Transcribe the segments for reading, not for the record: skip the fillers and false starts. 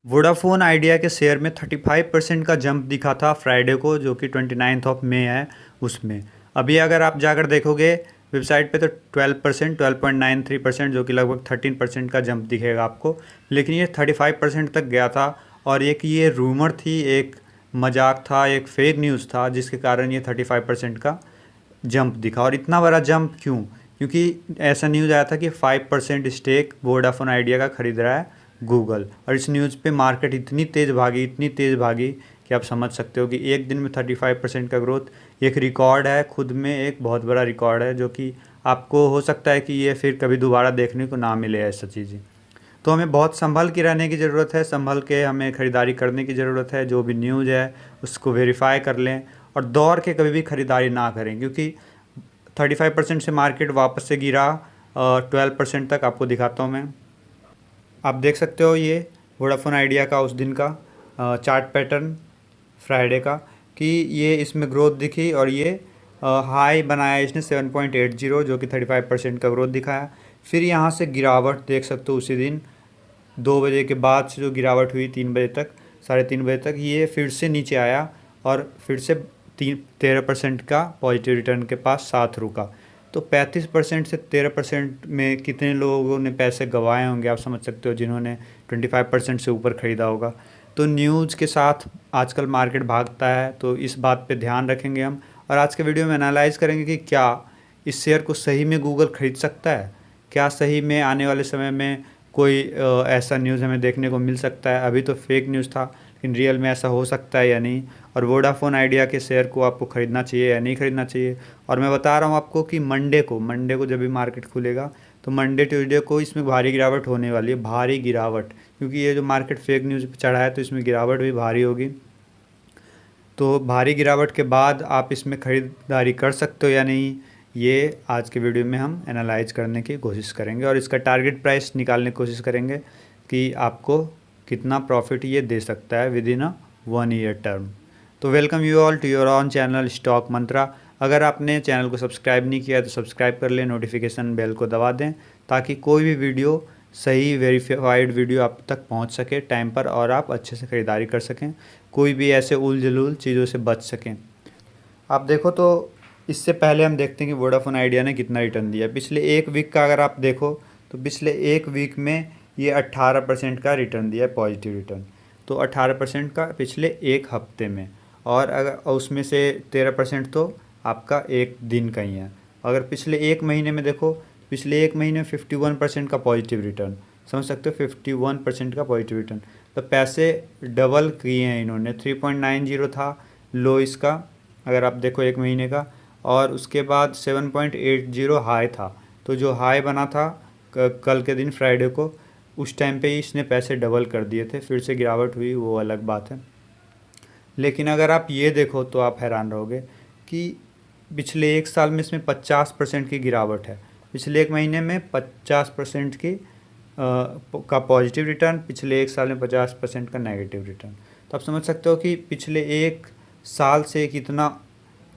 Vodafone idea के share में 35% का जंप दिखा था फ्राइडे को, जो कि 29 ऑफ मई है उसमें। अभी अगर आप जाकर देखोगे वेबसाइट पे तो 12%, 12.93%, जो कि लगभग 13% का जंप दिखेगा आपको। लेकिन ये 35% तक गया था और एक ये रूमर थी, एक मजाक था, एक फेक न्यूज़ था, जिसके कारण ये 35% का जंप दिखा। और इतना बड़ा जंप क्यों? क्योंकि ऐसा न्यूज़ आया था कि 5% स्टेक वोडाफोन आइडिया का खरीद रहा है गूगल। और इस न्यूज़ पे मार्केट इतनी तेज़ भागी, इतनी तेज़ भागी कि आप समझ सकते हो कि एक दिन में 35% का ग्रोथ एक रिकॉर्ड है, खुद में एक बहुत बड़ा रिकॉर्ड है, जो कि आपको हो सकता है कि ये फिर कभी दोबारा देखने को ना मिले ऐसा चीज़ें। तो हमें बहुत संभल के रहने की ज़रूरत है, संभल के हमें ख़रीदारी करने की ज़रूरत है। जो भी न्यूज़ है उसको वेरीफाई कर लें और दौड़ के कभी भी ख़रीदारी ना करें, क्योंकि 35% से मार्केट वापस से गिरा 12% तक। आपको दिखाता हूँ मैं। आप देख सकते हो ये वोडाफोन आइडिया का उस दिन का चार्ट पैटर्न फ्राइडे का, कि ये इसमें ग्रोथ दिखी और ये हाई बनाया इसने 7.80, जो कि 35% का ग्रोथ दिखाया। फिर यहाँ से गिरावट देख सकते हो उसी दिन 2 बजे के बाद से जो गिरावट हुई 3 बजे तक, 3:30 बजे तक, ये फिर से नीचे आया और फिर से 13% का पॉजिटिव रिटर्न के पास साथ रुका। तो 35% से 13% में कितने लोगों ने पैसे गंवाए होंगे आप समझ सकते हो, जिन्होंने 25% से ऊपर ख़रीदा होगा। तो न्यूज़ के साथ आजकल मार्केट भागता है, तो इस बात पे ध्यान रखेंगे हम। और आज के वीडियो में एनालाइज़ करेंगे कि क्या इस शेयर को सही में गूगल ख़रीद सकता है, क्या सही में आने वाले समय में कोई ऐसा न्यूज़ हमें देखने को मिल सकता है। अभी तो फेक न्यूज़ था, लेकिन रियल में ऐसा हो सकता है या नहीं। और वोडाफोन आइडिया के शेयर को आपको ख़रीदना चाहिए या नहीं ख़रीदना चाहिए। और मैं बता रहा हूँ आपको कि मंडे को जब भी मार्केट खुलेगा तो मंडे ट्यूसडे को इसमें भारी गिरावट होने वाली है, भारी गिरावट, क्योंकि ये जो मार्केट फेक न्यूज़ पे चढ़ा है तो इसमें गिरावट भी भारी होगी। तो भारी गिरावट के बाद आप इसमें ख़रीदारी कर सकते हो या नहीं, ये आज के वीडियो में हम एनालाइज करने की कोशिश करेंगे और इसका टारगेट प्राइस निकालने की कोशिश करेंगे कि आपको कितना प्रॉफिट ये दे सकता है within a 1 year term. तो welcome you all to your own channel stock Mantra. अगर आपने चैनल को सब्सक्राइब नहीं किया है तो सब्सक्राइब कर लें, नोटिफिकेशन बेल को दबा दें, ताकि कोई भी वीडियो, सही वेरीफाइड वीडियो आप तक पहुंच सके टाइम पर और आप अच्छे से ख़रीदारी कर सकें, कोई भी ऐसे उल जलूल चीज़ों से बच सकें। आप देखो तो इससे पहले हम देखते हैं कि वोडाफोन आइडिया ने कितना रिटर्न दिया। पिछले एक वीक का अगर आप देखो तो पिछले एक वीक में ये 18% का रिटर्न दिया है, पॉजिटिव रिटर्न। तो 18% का पिछले एक हफ्ते में, और अगर उसमें से 13% तो आपका एक दिन का ही है। अगर पिछले एक महीने में देखो, पिछले एक महीने में 51% का पॉजिटिव रिटर्न, समझ सकते हो, 51% का पॉजिटिव रिटर्न। तो पैसे डबल किए हैं इन्होंने। 3.90 था लो इसका, अगर आप देखो एक महीने का, और उसके बाद 7.80 हाई था। तो जो हाई बना था कल के दिन फ्राइडे को, उस टाइम पे ही इसने पैसे डबल कर दिए थे। फिर से गिरावट हुई वो अलग बात है, लेकिन अगर आप ये देखो तो आप हैरान रहोगे कि पिछले एक साल में इसमें 50% की गिरावट है। पिछले एक महीने में 50% की का पॉजिटिव रिटर्न, पिछले एक साल में 50% का नेगेटिव रिटर्न। तो आप समझ सकते हो कि पिछले एक साल से कितना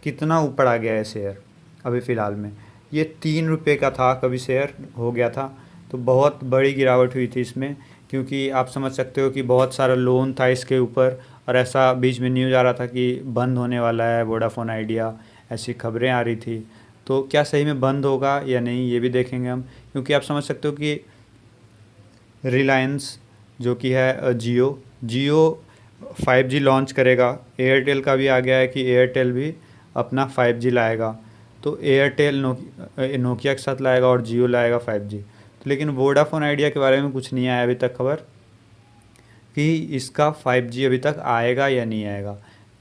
कितना ऊपर आ गया है शेयर। अभी फ़िलहाल में ये 3 रुपये का था, कभी शेयर हो गया था। तो बहुत बड़ी गिरावट हुई थी इसमें, क्योंकि आप समझ सकते हो कि बहुत सारा लोन था इसके ऊपर, और ऐसा बीच में न्यूज़ आ रहा था कि बंद होने वाला है वोडाफोन आइडिया, ऐसी खबरें आ रही थी। तो क्या सही में बंद होगा या नहीं ये भी देखेंगे हम, क्योंकि आप समझ सकते हो कि रिलायंस जो कि है जियो 5G लॉन्च करेगा। एयरटेल का भी आ गया है कि एयरटेल भी अपना 5G लाएगा। तो एयरटेल नोकिया के साथ लाएगा और जियो लाएगा 5G। तो लेकिन वोडाफोन आइडिया के बारे में कुछ नहीं आया अभी तक खबर कि इसका 5G अभी तक आएगा या नहीं आएगा।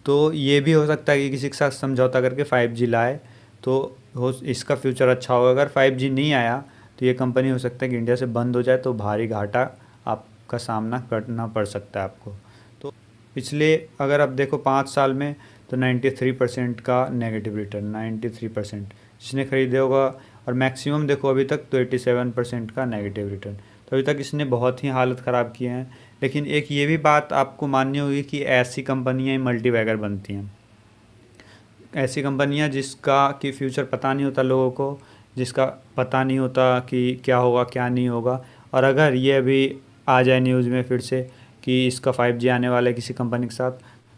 तो ये भी हो सकता है कि किसी के साथ समझौता करके 5G लाए, तो इसका फ्यूचर अच्छा होगा। अगर 5G नहीं आया तो ये कंपनी हो सकता है कि इंडिया से बंद हो जाए, तो भारी घाटा आपका सामना करना पड़ सकता है आपको। तो पिछले अगर आप देखो 5 साल में तो 93% का नेगेटिव रिटर्न, 93% जिसने खरीदे होगा। और मैक्सिमम देखो अभी तक तो 87% का नेगेटिव रिटर्न। तो अभी तक इसने बहुत ही हालत ख़राब किए हैं। लेकिन एक ये भी बात आपको माननी होगी कि ऐसी कंपनियां मल्टीबैगर बनती हैं, ऐसी कंपनियां जिसका कि फ्यूचर पता नहीं होता लोगों को, जिसका पता नहीं होता कि क्या होगा क्या नहीं होगा। और अगर ये अभी आ जाए न्यूज़ में फिर से कि इसका 5G आने वाला है किसी कंपनी के साथ,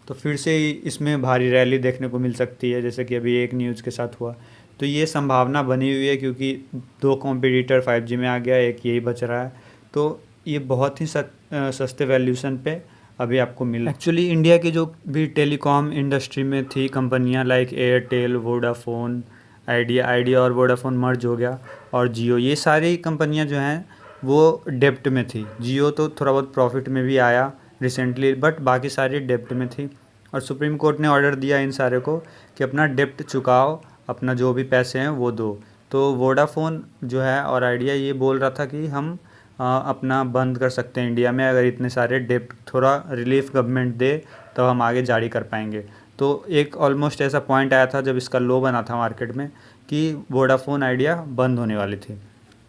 तो फिर से इसमें भारी रैली देखने को मिल सकती है, जैसे कि अभी एक न्यूज़ के साथ हुआ। तो ये संभावना बनी हुई है क्योंकि दो कॉम्पिटिटर 5G में आ गया, एक यही बच रहा है। तो ये बहुत ही सस्ते वैल्यूशन पे अभी आपको मिल। एक्चुअली इंडिया की जो भी टेलीकॉम इंडस्ट्री में थी कंपनियां लाइक एयरटेल, वोडाफोन, आइडिया और वोडाफोन मर्ज हो गया, और जियो, ये सारी कंपनियां जो हैं वो डेप्ट में थी। जियो तो थोड़ा बहुत प्रॉफिट में भी आया रिसेंटली, बट बाकी सारी डेप्ट में थी। और सुप्रीम कोर्ट ने ऑर्डर दिया इन सारे को कि अपना डेप्ट चुकाओ, अपना जो भी पैसे हैं वो दो। तो वोडाफोन जो है और आइडिया ये बोल रहा था कि हम अपना बंद कर सकते हैं इंडिया में, अगर इतने सारे डेप्ट थोड़ा रिलीफ गवर्नमेंट दे तो हम आगे जारी कर पाएंगे। तो एक ऑलमोस्ट ऐसा पॉइंट आया था जब इसका लो बना था मार्केट में कि वोडाफोन आइडिया बंद होने वाली थी,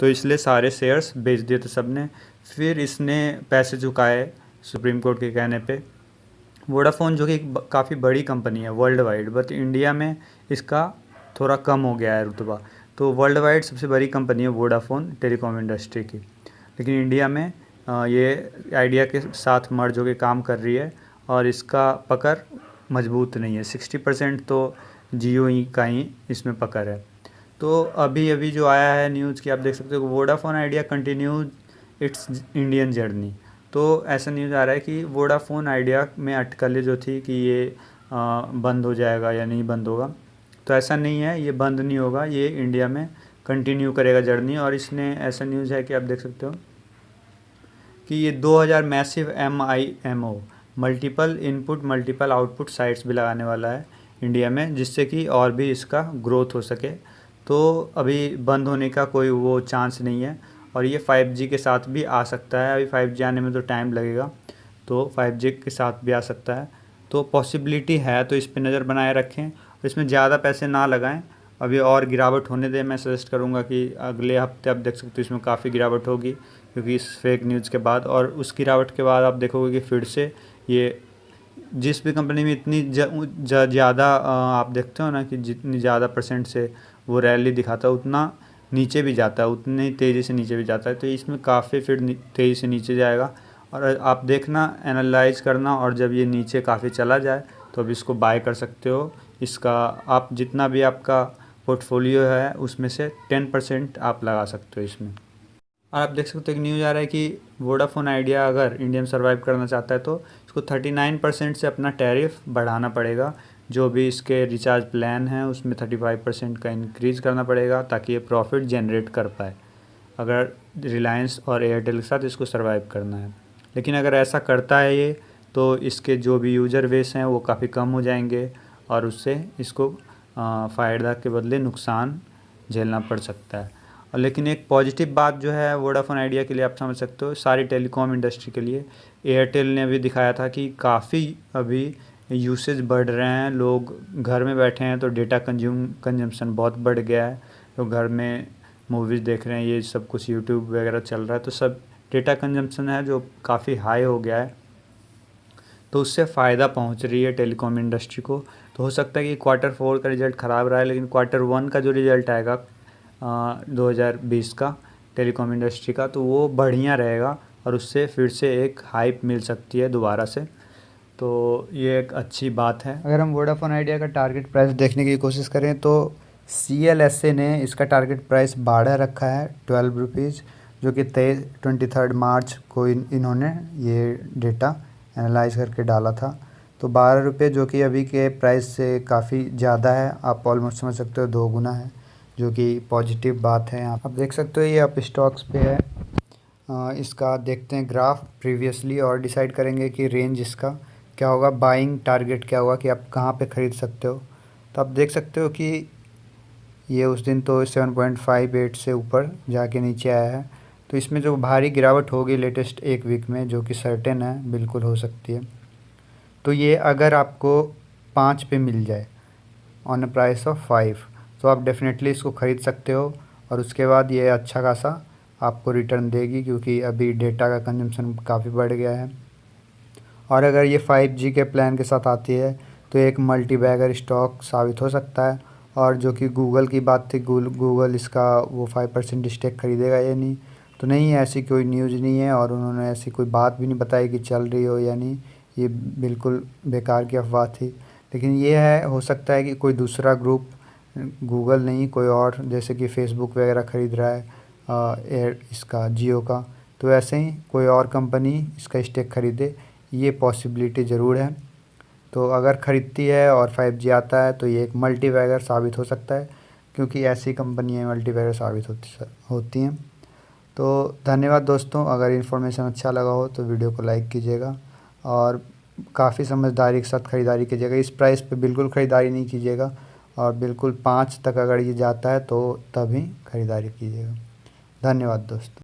तो इसलिए सारे शेयर्स बेच दिए थे सब ने। फिर इसने पैसे चुकाए सुप्रीम कोर्ट के कहने पे। वोडाफोन जो कि काफ़ी बड़ी कंपनी है वर्ल्ड वाइड, बट इंडिया में इसका थोड़ा कम हो गया है रुतबा। तो वर्ल्ड वाइड सबसे बड़ी कंपनी है वोडाफोन टेलीकॉम इंडस्ट्री की, लेकिन इंडिया में ये आइडिया के साथ मर्ज होकर काम कर रही है और इसका पकड़ मजबूत नहीं है। 60% तो जियो ही का ही इसमें पकड़ है। तो अभी अभी जो आया है न्यूज़ की आप देख सकते हो, Vodafone idea continues it's Indian journey. तो ऐसा न्यूज़ आ रहा है कि वोडाफोन आइडिया में अटकलें जो थी कि ये बंद हो जाएगा या नहीं बंद होगा, तो ऐसा नहीं है, ये बंद नहीं होगा, ये इंडिया में कंटिन्यू करेगा जर्नी। और इसने ऐसा न्यूज़ है कि आप देख सकते हो कि ये 2000 massive MIMO multiple input multiple output sites भी लगाने वाला है इंडिया में, जिससे कि और भी इसका ग्रोथ हो सके। तो अभी बंद होने का कोई वो चांस नहीं है, और ये 5G के साथ भी आ सकता है। अभी 5G आने में तो टाइम लगेगा, तो 5G के साथ भी आ सकता है, तो पॉसिबिलिटी है। तो इस पे नज़र बनाए रखें, इसमें ज़्यादा पैसे ना लगाएं, अभी और गिरावट होने दें। मैं सजेस्ट करूंगा कि अगले हफ्ते आप देख सकते हो इसमें काफ़ी गिरावट होगी, क्योंकि इस फेक न्यूज़ के बाद और उस गिरावट के बाद आप देखोगे कि फिर से ये जिस भी कंपनी में इतनी ज़्यादा आप देखते हो ना कि जितनी ज़्यादा परसेंट से वो रैली दिखाता है उतना नीचे भी जाता है, उतनी तेज़ी से नीचे भी जाता है। तो इसमें काफ़ी फिर तेज़ी से नीचे जाएगा, और आप देखना, एनालाइज करना, और जब ये नीचे काफ़ी चला जाए तो अब इसको बाय कर सकते हो। इसका आप जितना भी आपका पोर्टफोलियो है उसमें से 10% आप लगा सकते हो इसमें। और आप देख सकते हो एक न्यूज़ आ रहा है कि वोडाफोन आइडिया अगर इंडिया में सर्वाइव करना चाहता है तो इसको 39% से अपना टैरिफ बढ़ाना पड़ेगा। जो भी इसके रिचार्ज प्लान हैं उसमें 35% का इंक्रीज़ करना पड़ेगा, ताकि ये प्रॉफिट जनरेट कर पाए, अगर रिलायंस और एयरटेल के साथ इसको सर्वाइव करना है। लेकिन अगर ऐसा करता है ये, तो इसके जो भी यूज़र बेस हैं वो काफ़ी कम हो जाएंगे, और उससे इसको फ़ायदा के बदले नुकसान झेलना पड़ सकता है। और लेकिन एक पॉजिटिव बात जो है वोडाफोन आइडिया के लिए आप समझ सकते हो, सारी टेलीकॉम इंडस्ट्री के लिए, एयरटेल ने भी दिखाया था कि काफ़ी अभी यूसेज बढ़ रहे हैं, लोग घर में बैठे हैं तो डेटा कंजम्पशन बहुत बढ़ गया है, तो घर में मूवीज़ देख रहे हैं, ये सब कुछ यूट्यूब वगैरह चल रहा है, तो सब डेटा कंजम्पशन है जो काफ़ी हाई हो गया है, तो उससे फ़ायदा पहुंच रही है टेलीकॉम इंडस्ट्री को। तो हो सकता है कि Q4 का रिज़ल्ट ख़राब रहा है, लेकिन Q1 का जो रिज़ल्ट आएगा 2020 का टेलीकॉम इंडस्ट्री का, तो वो बढ़िया रहेगा, और उससे फिर से एक हाइप मिल सकती है दोबारा से। तो ये एक अच्छी बात है। अगर हम वोडाफोन आइडिया का टारगेट प्राइस देखने की कोशिश करें तो CLSA ने इसका टारगेट प्राइस 12 रखा है, 12 रुपीज़, जो कि 23 मार्च को इन्होंने ये डेटा एनालाइज करके डाला था। तो 12 रुपये जो कि अभी के प्राइस से काफ़ी ज़्यादा है, आप ऑलमोस्ट समझ सकते हो 2 गुना है, जो कि पॉजिटिव बात है। आप देख सकते हो ये अप स्टॉक्स पे है। इसका देखते हैं ग्राफ प्रीवियसली, और डिसाइड करेंगे कि रेंज इसका क्या होगा, बाइंग टारगेट क्या होगा, कि आप कहाँ पे ख़रीद सकते हो। तो आप देख सकते हो कि ये उस दिन तो 7.58 से ऊपर जाके नीचे आया है, तो इसमें जो भारी गिरावट होगी लेटेस्ट एक वीक में, जो कि सर्टेन है, बिल्कुल हो सकती है। तो ये अगर आपको 5 पे मिल जाए ऑन अ प्राइस ऑफ 5, तो आप डेफिनेटली इसको ख़रीद सकते हो, और उसके बाद ये अच्छा खासा आपको रिटर्न देगी, क्योंकि अभी डेटा का कंजम्पशन काफ़ी बढ़ गया है। और अगर ये 5G के प्लान के साथ आती है तो एक मल्टी बैगर स्टॉक साबित हो सकता है। और जो कि गूगल की बात थी, गूगल इसका वो 5% स्टेक खरीदेगा या नहीं, तो नहीं, ऐसी कोई न्यूज़ नहीं है और उन्होंने ऐसी कोई बात भी नहीं बताई कि चल रही हो या नहीं। ये बिल्कुल बेकार की अफवाह थी। लेकिन ये है, हो सकता है कि कोई दूसरा ग्रुप, गूगल नहीं कोई और, जैसे कि फेसबुक वगैरह ख़रीद रहा है एयर इसका जियो का, तो ऐसे ही कोई और कंपनी इसका स्टेक ख़रीदे, ये पॉसिबिलिटी ज़रूर है। तो अगर ख़रीदती है और 5G आता है तो ये एक मल्टीबैगर साबित हो सकता है, क्योंकि ऐसी कंपनियाँ मल्टीबैगर साबित होती हैं। तो धन्यवाद दोस्तों, अगर इन्फॉर्मेशन अच्छा लगा हो तो वीडियो को लाइक कीजिएगा और काफ़ी समझदारी के साथ ख़रीदारी कीजिएगा। इस प्राइस पे बिल्कुल ख़रीदारी नहीं कीजिएगा और बिल्कुल 5 तक अगर ये जाता है तो तभी ख़रीदारी कीजिएगा। धन्यवाद दोस्तों।